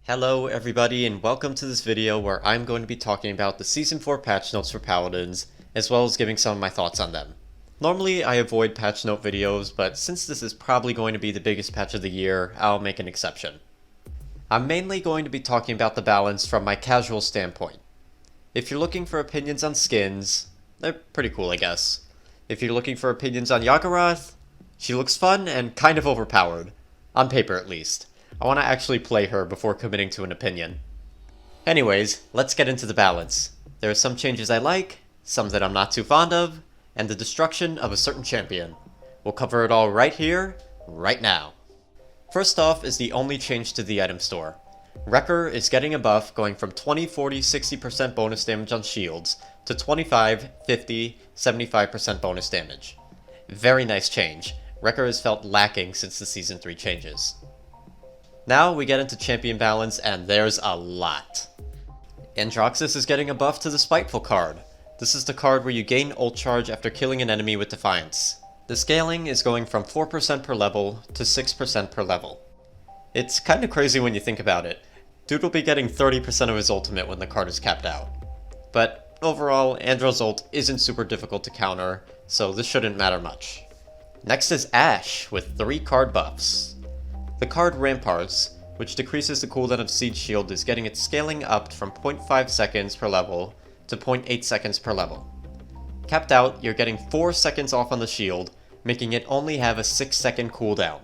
Hello everybody and welcome to this video where I'm going to be talking about the Season 4 patch notes for Paladins, as well as giving some of my thoughts on them. Normally I avoid patch note videos, but since this is probably going to be the biggest patch of the year, I'll make an exception. I'm mainly going to be talking about the balance from my casual standpoint. If you're looking for opinions on skins, they're pretty cool I guess. If you're looking for opinions on Yagurath, she looks fun and kind of overpowered. On paper at least. I want to actually play her before committing to an opinion. Anyways, let's get into the balance. There are some changes I like, some that I'm not too fond of, and the destruction of a certain champion. We'll cover it all right here, right now. First off is the only change to the item store. Wrecker is getting a buff going from 20, 40, 60% bonus damage on shields to 25, 50, 75% bonus damage. Very nice change. Wrecker has felt lacking since the Season 3 changes. Now we get into champion balance, and there's a lot. Androxus is getting a buff to the Spiteful card. This is the card where you gain ult charge after killing an enemy with Defiance. The scaling is going from 4% per level to 6% per level. It's kinda crazy when you think about it. Dude will be getting 30% of his ultimate when the card is capped out. But overall, Andro's ult isn't super difficult to counter, so this shouldn't matter much. Next is Ashe with 3 card buffs. The card Ramparts, which decreases the cooldown of Siege Shield, is getting its scaling upped from 0.5 seconds per level to 0.8 seconds per level. Capped out, you're getting 4 seconds off on the shield, making it only have a 6-second cooldown.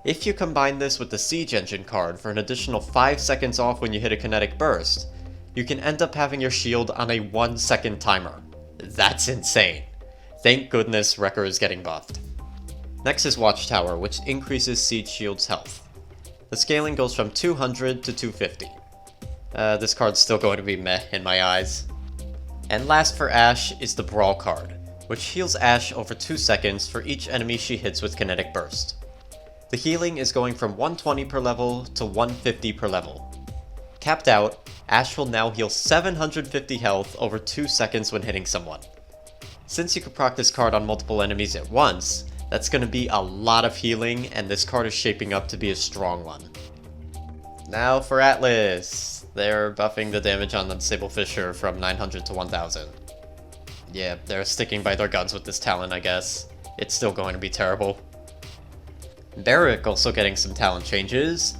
If you combine this with the Siege Engine card for an additional 5 seconds off when you hit a kinetic burst, you can end up having your shield on a 1-second timer. That's insane. Thank goodness Wrecker is getting buffed. Next is Watchtower, which increases Siege Shield's health. The scaling goes from 200 to 250. This card's still going to be meh in my eyes. And last for Ashe is the Brawl card, which heals Ashe over 2 seconds for each enemy she hits with Kinetic Burst. The healing is going from 120 per level to 150 per level. Capped out, Ashe will now heal 750 health over 2 seconds when hitting someone. Since you can proc this card on multiple enemies at once, that's going to be a lot of healing, and this card is shaping up to be a strong one. Now for Atlas. They're buffing the damage on Unstable Fissure from 900 to 1000. Yeah, they're sticking by their guns with this talent, I guess. It's still going to be terrible. Barrick also getting some talent changes.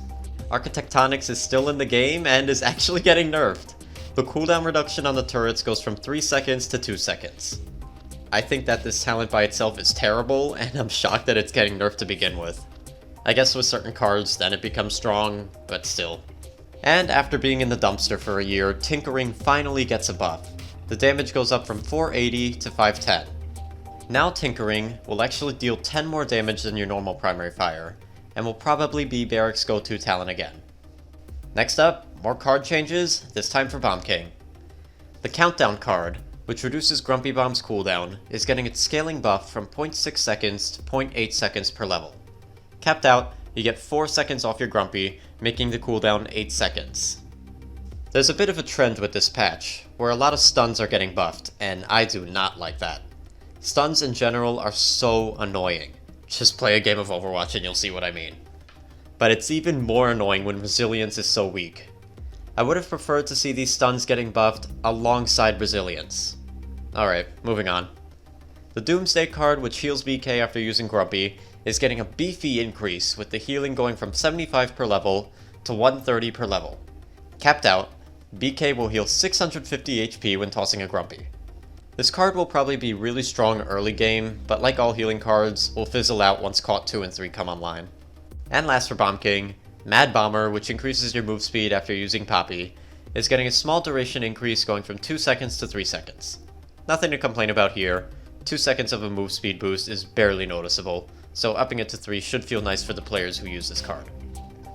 Archetectonics is still in the game and is actually getting nerfed. The cooldown reduction on the turrets goes from 3 seconds to 2 seconds. I think that this talent by itself is terrible, and I'm shocked that it's getting nerfed to begin with. I guess with certain cards, then it becomes strong, but still. And after being in the dumpster for a year, Tinkering finally gets a buff. The damage goes up from 480 to 510. Now Tinkering will actually deal 10 more damage than your normal primary fire, and will probably be Barrick's go-to talent again. Next up, more card changes, this time for Bomb King. The Countdown card, which reduces Grumpy Bomb's cooldown, is getting its scaling buff from 0.6 seconds to 0.8 seconds per level. Capped out, you get 4 seconds off your Grumpy, making the cooldown 8 seconds. There's a bit of a trend with this patch, where a lot of stuns are getting buffed, and I do not like that. Stuns in general are so annoying. Just play a game of Overwatch and you'll see what I mean. But it's even more annoying when Resilience is so weak. I would have preferred to see these stuns getting buffed alongside Resilience. Alright, moving on. The Doomsday card, which heals BK after using Grumpy, is getting a beefy increase, with the healing going from 75 per level to 130 per level. Capped out, BK will heal 650 HP when tossing a Grumpy. This card will probably be really strong early game, but like all healing cards, will fizzle out once Caught 2 and 3 come online. And last for Bomb King, Mad Bomber, which increases your move speed after using Poppy, is getting a small duration increase going from 2 seconds to 3 seconds. Nothing to complain about here. 2 seconds of a move speed boost is barely noticeable, so upping it to 3 should feel nice for the players who use this card.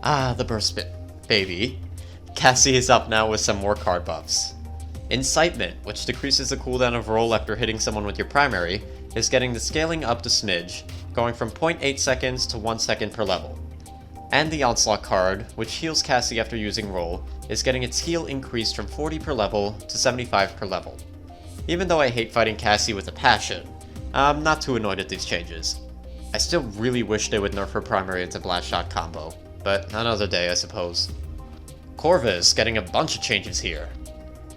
Ah, the burst bit, baby. Cassie is up now with some more card buffs. Incitement, which decreases the cooldown of roll after hitting someone with your primary, is getting the scaling up to smidge, going from 0.8 seconds to 1 second per level. And the Onslaught card, which heals Cassie after using roll, is getting its heal increased from 40 per level to 75 per level. Even though I hate fighting Cassie with a passion, I'm not too annoyed at these changes. I still really wish they would nerf her primary into blast shot combo, but another day I suppose. Corvus is getting a bunch of changes here.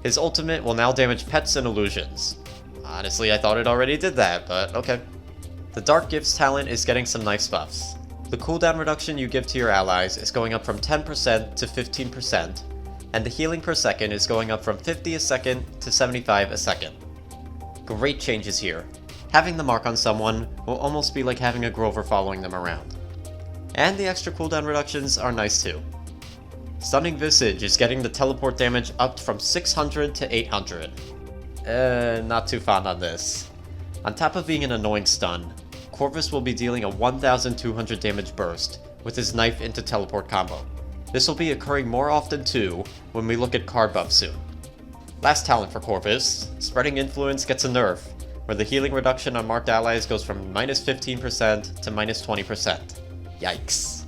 His ultimate will now damage pets and illusions. Honestly, I thought it already did that, but okay. The Dark Gifts talent is getting some nice buffs. The cooldown reduction you give to your allies is going up from 10% to 15%, and the healing per second is going up from 50 a second to 75 a second. Great changes here. Having the mark on someone will almost be like having a Grover following them around. And the extra cooldown reductions are nice too. Stunning Visage is getting the teleport damage up from 600 to 800. Not too fond on this. On top of being an annoying stun, Corvus will be dealing a 1200 damage burst with his knife into teleport combo. This will be occurring more often too when we look at card buffs soon. Last talent for Corvus, Spreading Influence gets a nerf, where the healing reduction on marked allies goes from minus 15% to minus 20%. Yikes.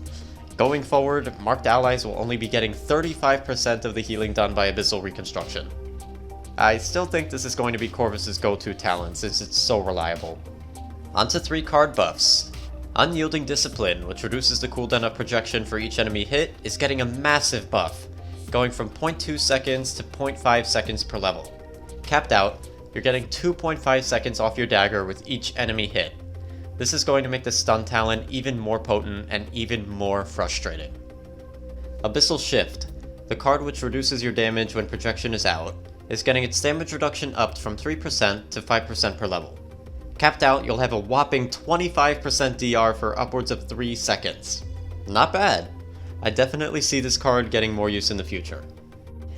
Going forward, marked allies will only be getting 35% of the healing done by Abyssal Reconstruction. I still think this is going to be Corvus' go-to talent since it's so reliable. Onto 3 card buffs. Unyielding Discipline, which reduces the cooldown of projection for each enemy hit, is getting a massive buff, going from 0.2 seconds to 0.5 seconds per level. Capped out, you're getting 2.5 seconds off your dagger with each enemy hit. This is going to make the stun talent even more potent and even more frustrating. Abyssal Shift, the card which reduces your damage when projection is out, is getting its damage reduction upped from 3% to 5% per level. Capped out, you'll have a whopping 25% DR for upwards of 3 seconds. Not bad. I definitely see this card getting more use in the future.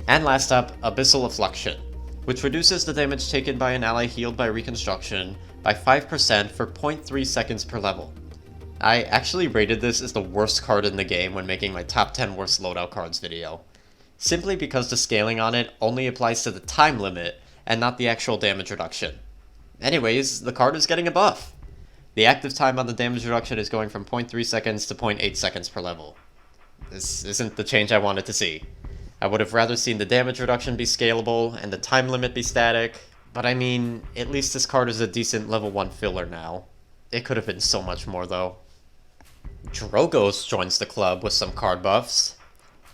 And last up, Abyssal Reflection, which reduces the damage taken by an ally healed by Reconstruction by 5% for 0.3 seconds per level. I actually rated this as the worst card in the game when making my top 10 worst loadout cards video, simply because the scaling on it only applies to the time limit and not the actual damage reduction. Anyways, the card is getting a buff. The active time on the damage reduction is going from 0.3 seconds to 0.8 seconds per level. This isn't the change I wanted to see. I would have rather seen the damage reduction be scalable and the time limit be static, but I mean, at least this card is a decent level 1 filler now. It could have been so much more though. Drogos joins the club with some card buffs.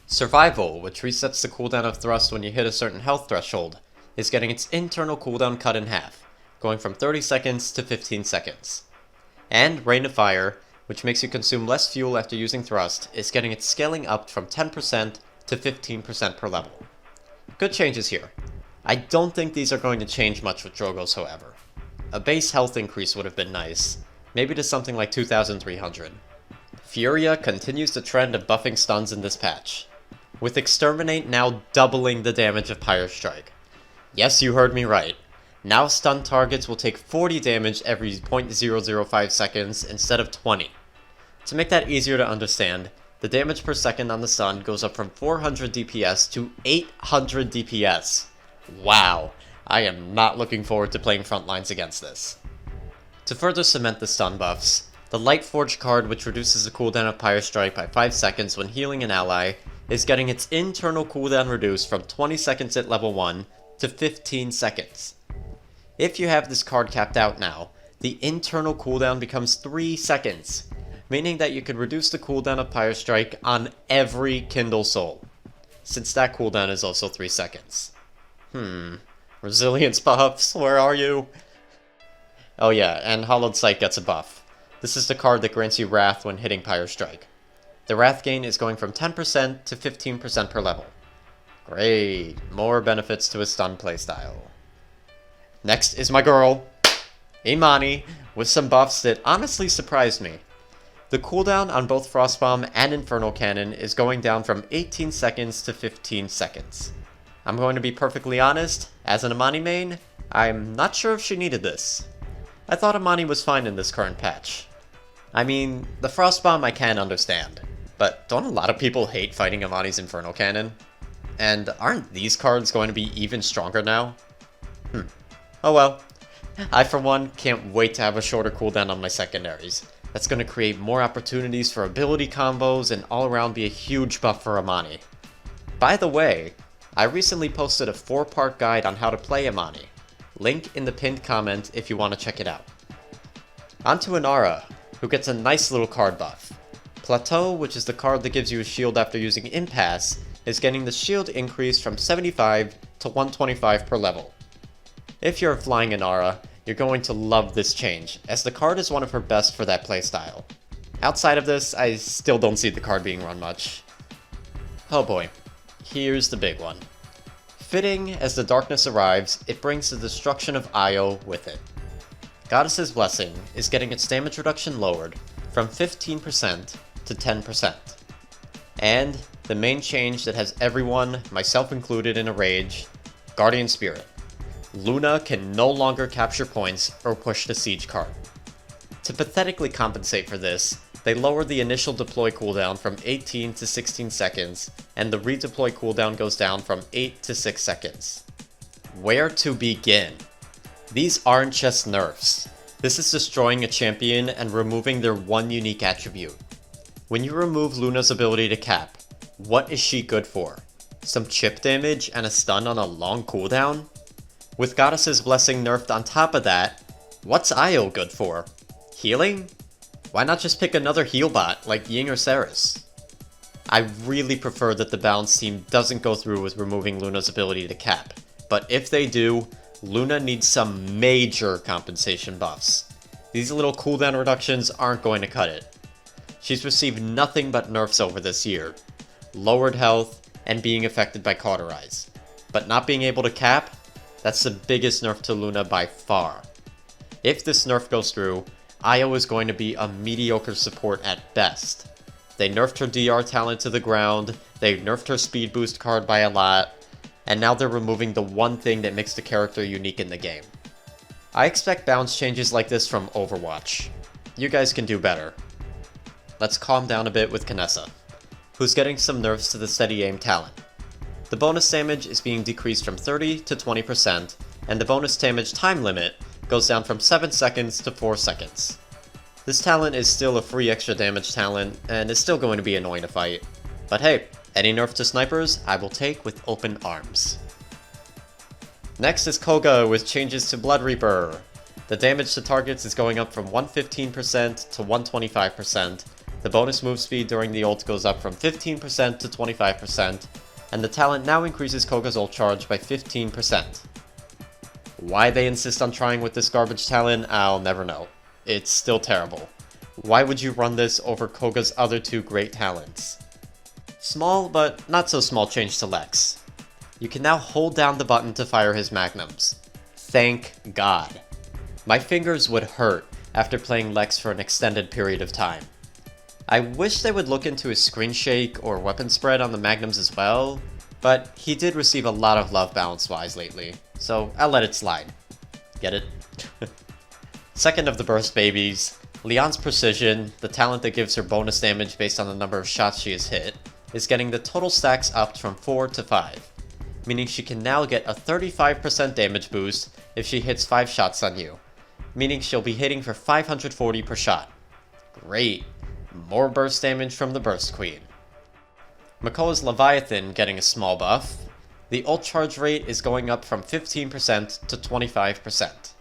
Survival, which resets the cooldown of thrust when you hit a certain health threshold, is getting its internal cooldown cut in half, going from 30 seconds to 15 seconds. And Rain of Fire, which makes you consume less fuel after using thrust, is getting its scaling up from 10% to 15% per level. Good changes here. I don't think these are going to change much with Drogos, however. A base health increase would have been nice, maybe to something like 2,300. Furia continues the trend of buffing stuns in this patch, with Exterminate now doubling the damage of Pyre Strike. Yes, you heard me right. Now stun targets will take 40 damage every 0.005 seconds instead of 20. To make that easier to understand, the damage per second on the stun goes up from 400 DPS to 800 DPS. Wow, I am not looking forward to playing frontlines against this. To further cement the stun buffs, the Lightforge card, which reduces the cooldown of Pyre Strike by 5 seconds when healing an ally, is getting its internal cooldown reduced from 20 seconds at level 1 to 15 seconds. If you have this card capped out now, the internal cooldown becomes 3 seconds, meaning that you can reduce the cooldown of Pyre Strike on every Kindle Soul, since that cooldown is also 3 seconds. Resilience buffs, where are you? Oh yeah, and Hollowed Sight gets a buff. This is the card that grants you Wrath when hitting Pyre Strike. The Wrath gain is going from 10% to 15% per level. Great, more benefits to his stun playstyle. Next is my girl, Imani, with some buffs that honestly surprised me. The cooldown on both Frostbomb and Infernal Cannon is going down from 18 seconds to 15 seconds. I'm going to be perfectly honest, as an Imani main, I'm not sure if she needed this. I thought Imani was fine in this current patch. I mean, the Frostbomb I can understand, but don't a lot of people hate fighting Imani's Infernal Cannon? And aren't these cards going to be even stronger now? Oh well. I for one can't wait to have a shorter cooldown on my secondaries. That's going to create more opportunities for ability combos and all around be a huge buff for Imani. By the way, I recently posted a 4-part guide on how to play Imani. Link in the pinned comment if you want to check it out. Onto Anara, who gets a nice little card buff. Plateau, which is the card that gives you a shield after using Impasse, is getting the shield increase from 75 to 125 per level. If you're flying Anara, you're going to love this change, as the card is one of her best for that playstyle. Outside of this, I still don't see the card being run much. Oh boy, here's the big one. Fitting, as the darkness arrives, it brings the destruction of Io with it. Goddess's Blessing is getting its damage reduction lowered from 15% to 10%. And the main change that has everyone, myself included, in a rage, Guardian Spirit. Luna can no longer capture points or push the siege card. To pathetically compensate for this, they lower the initial deploy cooldown from 18 to 16 seconds, and the redeploy cooldown goes down from 8 to 6 seconds. Where to begin? These aren't just nerfs. This is destroying a champion and removing their one unique attribute. When you remove Luna's ability to cap, what is she good for? Some chip damage and a stun on a long cooldown? With Goddess's Blessing nerfed on top of that, what's Io good for? Healing? Why not just pick another heal bot like Ying or Saris? I really prefer that the balance team doesn't go through with removing Luna's ability to cap, but if they do, Luna needs some major compensation buffs. These little cooldown reductions aren't going to cut it. She's received nothing but nerfs over this year. Lowered health, and being affected by Cauterize. But not being able to cap? That's the biggest nerf to Luna by far. If this nerf goes through, Io is going to be a mediocre support at best. They nerfed her DR talent to the ground, they nerfed her speed boost card by a lot, and now they're removing the one thing that makes the character unique in the game. I expect balance changes like this from Overwatch. You guys can do better. Let's calm down a bit with Kanessa, who's getting some nerfs to the steady aim talent. The bonus damage is being decreased from 30 to 20%, and the bonus damage time limit goes down from 7 seconds to 4 seconds. This talent is still a free extra damage talent, and is still going to be annoying to fight. But hey, any nerf to snipers, I will take with open arms. Next is Koga with changes to Blood Reaper. The damage to targets is going up from 115% to 125%, the bonus move speed during the ult goes up from 15% to 25%, and the talent now increases Koga's ult charge by 15%. Why they insist on trying with this garbage talent, I'll never know. It's still terrible. Why would you run this over Koga's other two great talents? Small, but not so small change to Lex. You can now hold down the button to fire his magnums. Thank God. My fingers would hurt after playing Lex for an extended period of time. I wish they would look into his screen shake or weapon spread on the magnums as well, but he did receive a lot of love balance-wise lately, so I'll let it slide. Get it? Second of the burst babies, Leon's Precision, the talent that gives her bonus damage based on the number of shots she has hit, is getting the total stacks upped from 4 to 5, meaning she can now get a 35% damage boost if she hits 5 shots on you, meaning she'll be hitting for 540 per shot. Great! More burst damage from the Burst Queen. Makoa's Leviathan getting a small buff. The ult charge rate is going up from 15% to 25%.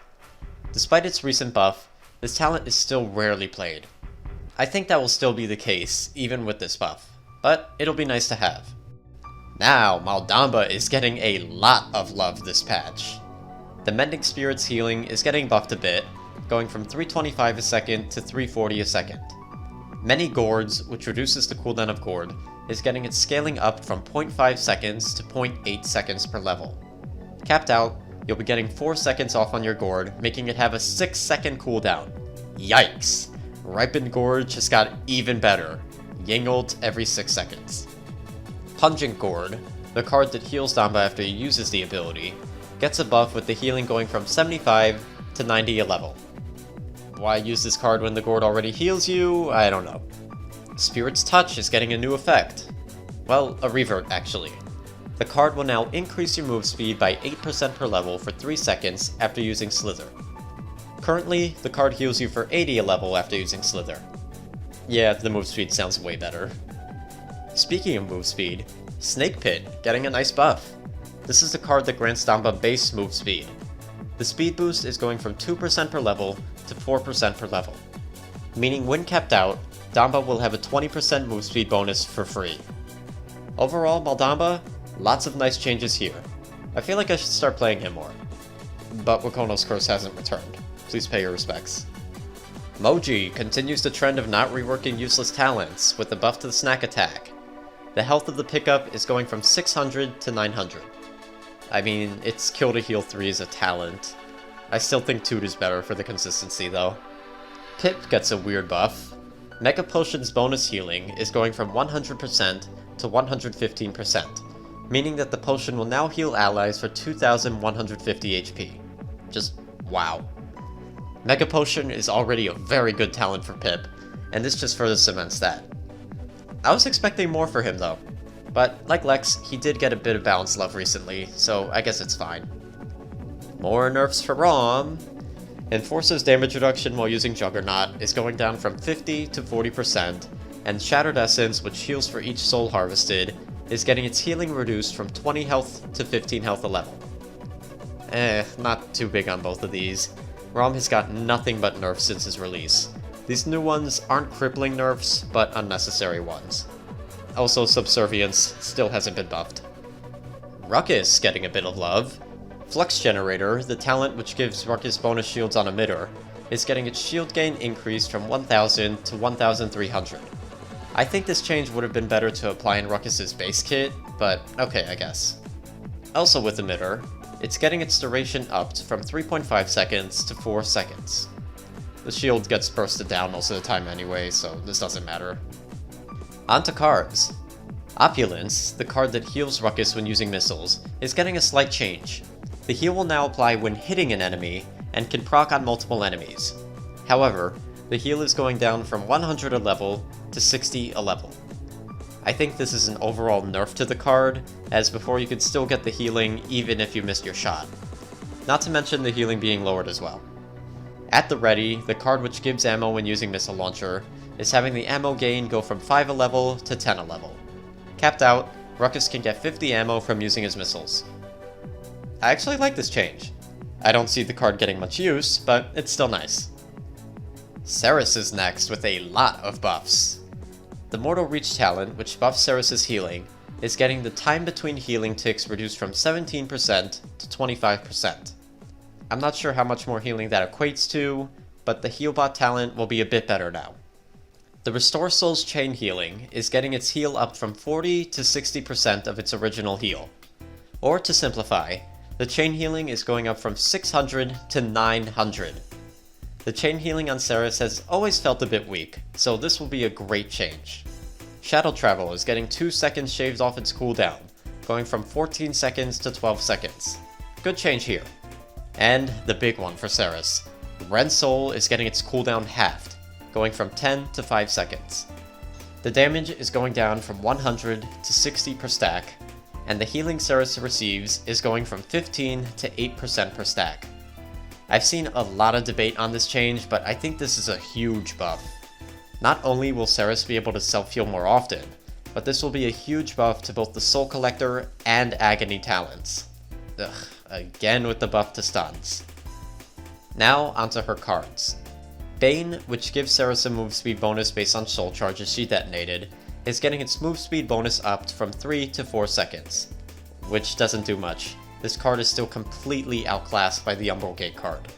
Despite its recent buff, this talent is still rarely played. I think that will still be the case, even with this buff, but it'll be nice to have. Now, Maldamba is getting a lot of love this patch. The Mending Spirit's healing is getting buffed a bit, going from 325 a second to 340 a second. Many Gourds, which reduces the cooldown of Gourd, is getting its scaling up from 0.5 seconds to 0.8 seconds per level. Capped out, you'll be getting 4 seconds off on your Gourd, making it have a 6-second cooldown. Yikes! Ripened Gourd just got even better. Ying ult every 6 seconds. Pungent Gourd, the card that heals Damba after he uses the ability, gets a buff with the healing going from 75 to 90 a level. Why use this card when the Gourd already heals you? I don't know. Spirit's Touch is getting a new effect. Well, a revert actually. The card will now increase your move speed by 8% per level for 3 seconds after using Slither. Currently, the card heals you for 80 a level after using Slither. Yeah, the move speed sounds way better. Speaking of move speed, Snake Pit getting a nice buff. This is the card that grants Damba base move speed. The speed boost is going from 2% per level to 4% per level, meaning when kept out, Damba will have a 20% move speed bonus for free. Overall, Maldamba, lots of nice changes here. I feel like I should start playing him more. But Wakono's curse hasn't returned. Please pay your respects. Moji continues the trend of not reworking useless talents with the buff to the snack attack. The health of the pickup is going from 600 to 900. I mean, its kill to heal 3 is a talent. I still think Toot is better for the consistency though. Pip gets a weird buff. Mega Potion's bonus healing is going from 100% to 115%, meaning that the potion will now heal allies for 2150 HP. Just wow. Mega Potion is already a very good talent for Pip, and this just further cements that. I was expecting more for him though, but like Lex, he did get a bit of balance love recently, so I guess it's fine. More nerfs for Rom. Enforcer's damage reduction while using Juggernaut is going down from 50 to 40%, and Shattered Essence, which heals for each soul harvested, is getting its healing reduced from 20 health to 15 health a level. Not too big on both of these. Rom has got nothing but nerfs since his release. These new ones aren't crippling nerfs, but unnecessary ones. Also, Subservience still hasn't been buffed. Ruckus getting a bit of love. Flux Generator, the talent which gives Ruckus bonus shields on emitter, is getting its shield gain increased from 1000 to 1300. I think this change would have been better to apply in Ruckus's base kit, but okay, I guess. Also with emitter, it's getting its duration upped from 3.5 seconds to 4 seconds. The shield gets bursted down most of the time anyway, so this doesn't matter. On to cards. Opulence, the card that heals Ruckus when using missiles, is getting a slight change. The heal will now apply when hitting an enemy, and can proc on multiple enemies. However, the heal is going down from 100 a level to 60 a level. I think this is an overall nerf to the card, as before you could still get the healing even if you missed your shot. Not to mention the healing being lowered as well. At the ready, the card which gives ammo when using Missile Launcher is having the ammo gain go from 5 a level to 10 a level. Capped out, Ruckus can get 50 ammo from using his missiles. I actually like this change. I don't see the card getting much use, but it's still nice. Saris is next with a lot of buffs. The Mortal Reach talent, which buffs Saris' healing, is getting the time between healing ticks reduced from 17% to 25%. I'm not sure how much more healing that equates to, but the Healbot talent will be a bit better now. The Restore Souls chain healing is getting its heal up from 40 to 60% of its original heal. Or to simplify, the chain healing is going up from 600 to 900. The chain healing on Saris has always felt a bit weak, so this will be a great change. Shadow Travel is getting 2 seconds shaved off its cooldown, going from 14 seconds to 12 seconds. Good change here. And the big one for Saris. Ren Soul is getting its cooldown halved, going from 10 to 5 seconds. The damage is going down from 100 to 60 per stack, and the healing Saris receives is going from 15 to 8% per stack. I've seen a lot of debate on this change, but I think this is a huge buff. Not only will Saris be able to self-heal more often, but this will be a huge buff to both the Soul Collector and Agony talents. Ugh, again with the buff to stuns. Now onto her cards. Bane, which gives Saris a move speed bonus based on soul charges she detonated, is getting its move speed bonus upped from 3 to 4 seconds. Which doesn't do much. This card is still completely outclassed by the Umbral Gate card.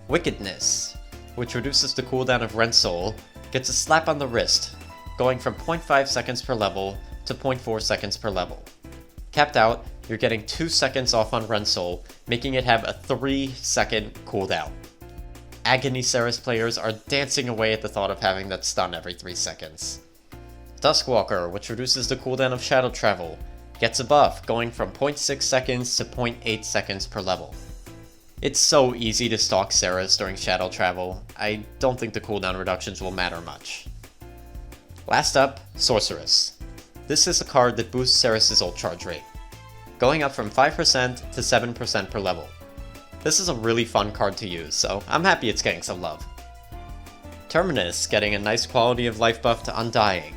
Wickedness, which reduces the cooldown of Ren Soul, gets a slap on the wrist, going from 0.5 seconds per level to 0.4 seconds per level. Capped out, you're getting 2 seconds off on Ren Soul, making it have a 3-second cooldown. Agony Saris players are dancing away at the thought of having that stun every 3 seconds. Duskwalker, which reduces the cooldown of Shadow Travel, gets a buff going from 0.6 seconds to 0.8 seconds per level. It's so easy to stalk Saris during Shadow Travel, I don't think the cooldown reductions will matter much. Last up, Sorceress. This is a card that boosts Saris' ult charge rate, going up from 5% to 7% per level. This is a really fun card to use, so I'm happy it's getting some love. Terminus getting a nice quality of life buff to Undying.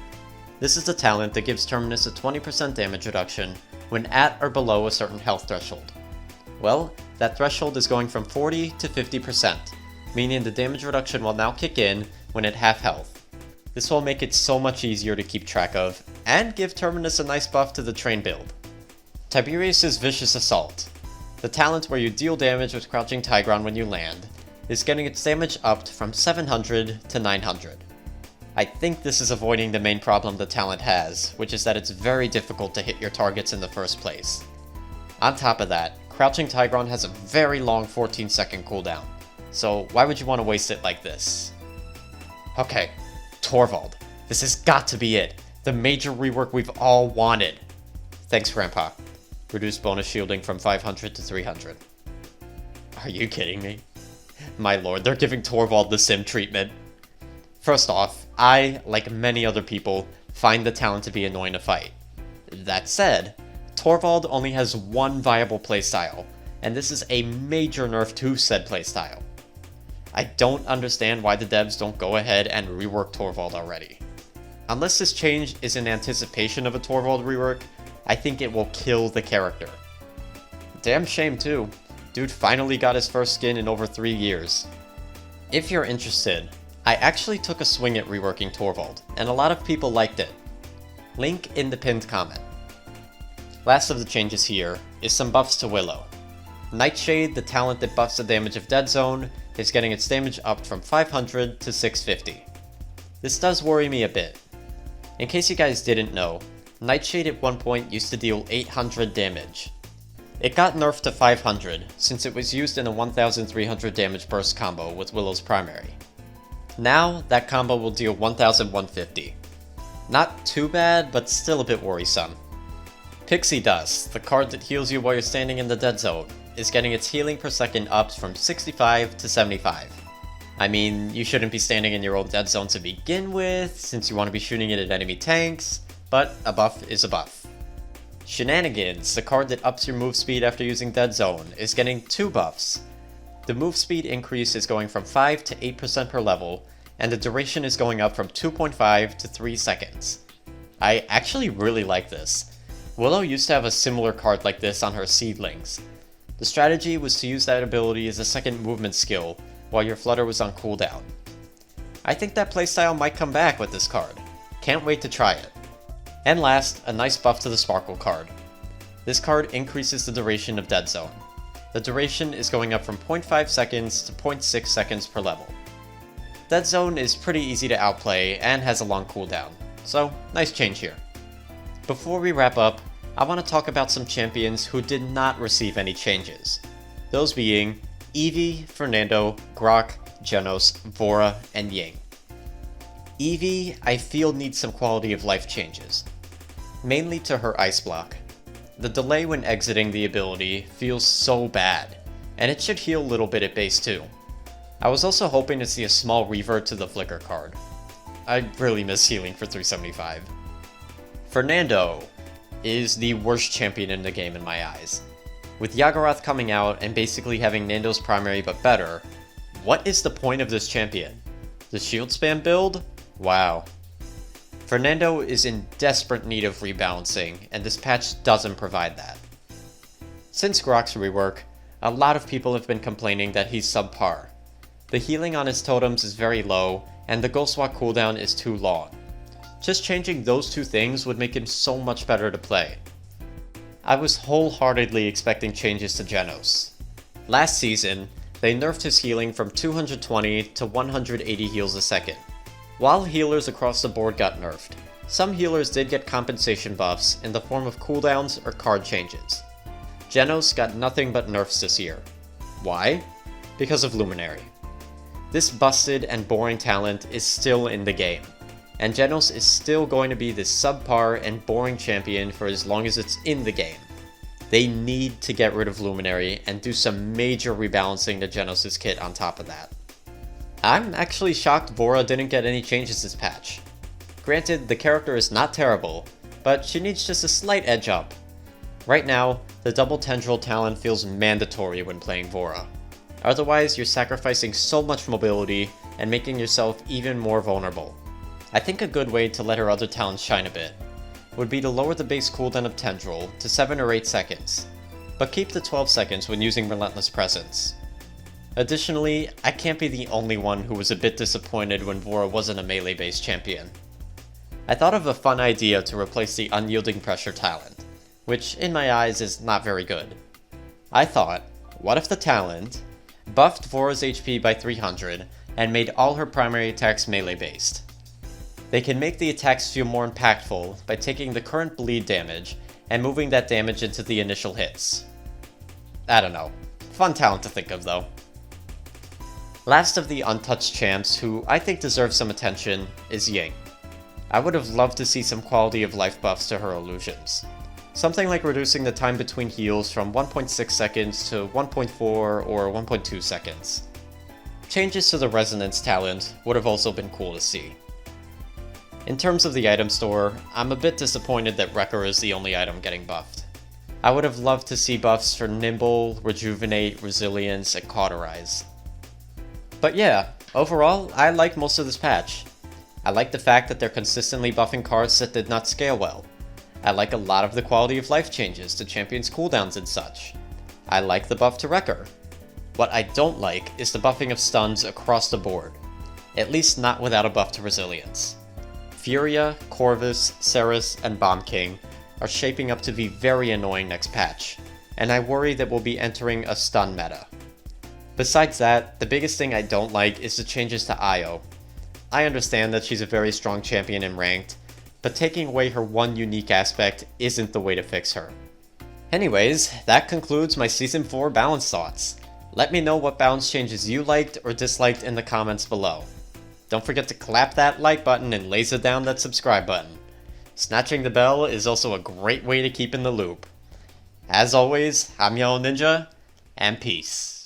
This is the talent that gives Terminus a 20% damage reduction when at or below a certain health threshold. Well, that threshold is going from 40 to 50%, meaning the damage reduction will now kick in when at half health. This will make it so much easier to keep track of, and give Terminus a nice buff to the train build. Tiberius' Vicious Assault, the talent where you deal damage with Crouching Tiger when you land, is getting its damage upped from 700 to 900. I think this is avoiding the main problem the talent has, which is that it's very difficult to hit your targets in the first place. On top of that, Crouching Tiger has a very long 14-second cooldown, so why would you want to waste it like this? Okay, Torvald. This has got to be it. The major rework we've all wanted. Thanks, Grandpa. Reduced bonus shielding from 500 to 300. Are you kidding me? My lord, they're giving Torvald the sim treatment. First off, I, like many other people, find the talent to be annoying to fight. That said, Torvald only has one viable playstyle, and this is a major nerf to said playstyle. I don't understand why the devs don't go ahead and rework Torvald already. Unless this change is in anticipation of a Torvald rework, I think it will kill the character. Damn shame too. Dude finally got his first skin in over 3 years. If you're interested, I actually took a swing at reworking Torvald, and a lot of people liked it. Link in the pinned comment. Last of the changes here is some buffs to Willow. Nightshade, the talent that buffs the damage of Dead Zone, is getting its damage upped from 500 to 650. This does worry me a bit. In case you guys didn't know, Nightshade at one point used to deal 800 damage. It got nerfed to 500 since it was used in a 1300 damage burst combo with Willow's primary. Now, that combo will deal 1150. Not too bad, but still a bit worrisome. Pixie Dust, the card that heals you while you're standing in the dead zone, is getting its healing per second upped from 65 to 75. I mean, you shouldn't be standing in your own dead zone to begin with, since you want to be shooting it at enemy tanks, but a buff is a buff. Shenanigans, the card that ups your move speed after using Dead Zone, is getting 2 buffs. The move speed increase is going from 5 to 8% per level, and the duration is going up from 2.5 to 3 seconds. I actually really like this. Willow used to have a similar card like this on her seedlings. The strategy was to use that ability as a second movement skill, while your flutter was on cooldown. I think that playstyle might come back with this card. Can't wait to try it. And last, a nice buff to the Sparkle card. This card increases the duration of Dead Zone. The duration is going up from 0.5 seconds to 0.6 seconds per level. Dead Zone is pretty easy to outplay and has a long cooldown, so nice change here. Before we wrap up, I want to talk about some champions who did not receive any changes. Those being Eevee, Fernando, Grok, Genos, Vora, and Ying. Eevee, I feel needs some quality of life changes. Mainly to her ice block. The delay when exiting the ability feels so bad, and it should heal a little bit at base too. I was also hoping to see a small revert to the Flicker card. I really miss healing for 375. Fernando is the worst champion in the game in my eyes. With Yaggorath coming out and basically having Nando's primary but better, what is the point of this champion? The shield spam build? Wow. Fernando is in desperate need of rebalancing, and this patch doesn't provide that. Since Grok's rework, a lot of people have been complaining that he's subpar. The healing on his totems is very low, and the Ghost Walk cooldown is too long. Just changing those two things would make him so much better to play. I was wholeheartedly expecting changes to Genos. Last season, they nerfed his healing from 220 to 180 heals a second. While healers across the board got nerfed, some healers did get compensation buffs in the form of cooldowns or card changes. Genos got nothing but nerfs this year. Why? Because of Luminary. This busted and boring talent is still in the game, and Genos is still going to be this subpar and boring champion for as long as it's in the game. They need to get rid of Luminary and do some major rebalancing to Genos' kit on top of that. I'm actually shocked Vora didn't get any changes this patch. Granted, the character is not terrible, but she needs just a slight edge up. Right now, the double tendril talent feels mandatory when playing Vora. Otherwise, you're sacrificing so much mobility and making yourself even more vulnerable. I think a good way to let her other talents shine a bit would be to lower the base cooldown of Tendril to 7 or 8 seconds. but keep the 12 seconds when using Relentless Presence. Additionally, I can't be the only one who was a bit disappointed when Vora wasn't a melee-based champion. I thought of a fun idea to replace the Unyielding Pressure talent, which in my eyes is not very good. I thought, what if the talent buffed Vora's HP by 300 and made all her primary attacks melee-based? They can make the attacks feel more impactful by taking the current bleed damage and moving that damage into the initial hits. I don't know. Fun talent to think of though. Last of the untouched champs who I think deserves some attention is Ying. I would have loved to see some quality of life buffs to her illusions. Something like reducing the time between heals from 1.6 seconds to 1.4 or 1.2 seconds. Changes to the Resonance talent would have also been cool to see. In terms of the item store, I'm a bit disappointed that Wrecker is the only item getting buffed. I would have loved to see buffs for Nimble, Rejuvenate, Resilience, and Cauterize. But yeah, overall, I like most of this patch. I like the fact that they're consistently buffing cards that did not scale well. I like a lot of the quality of life changes to champions' cooldowns and such. I like the buff to Wrecker. What I don't like is the buffing of stuns across the board, at least not without a buff to Resilience. Furia, Corvus, Saris, and Bomb King are shaping up to be very annoying next patch, and I worry that we'll be entering a stun meta. Besides that, the biggest thing I don't like is the changes to Io. I understand that she's a very strong champion in Ranked, but taking away her one unique aspect isn't the way to fix her. Anyways, that concludes my Season 4 balance thoughts. Let me know what balance changes you liked or disliked in the comments below. Don't forget to clap that like button and laser down that subscribe button. Snatching the bell is also a great way to keep in the loop. As always, I'm YellowNinja, and peace.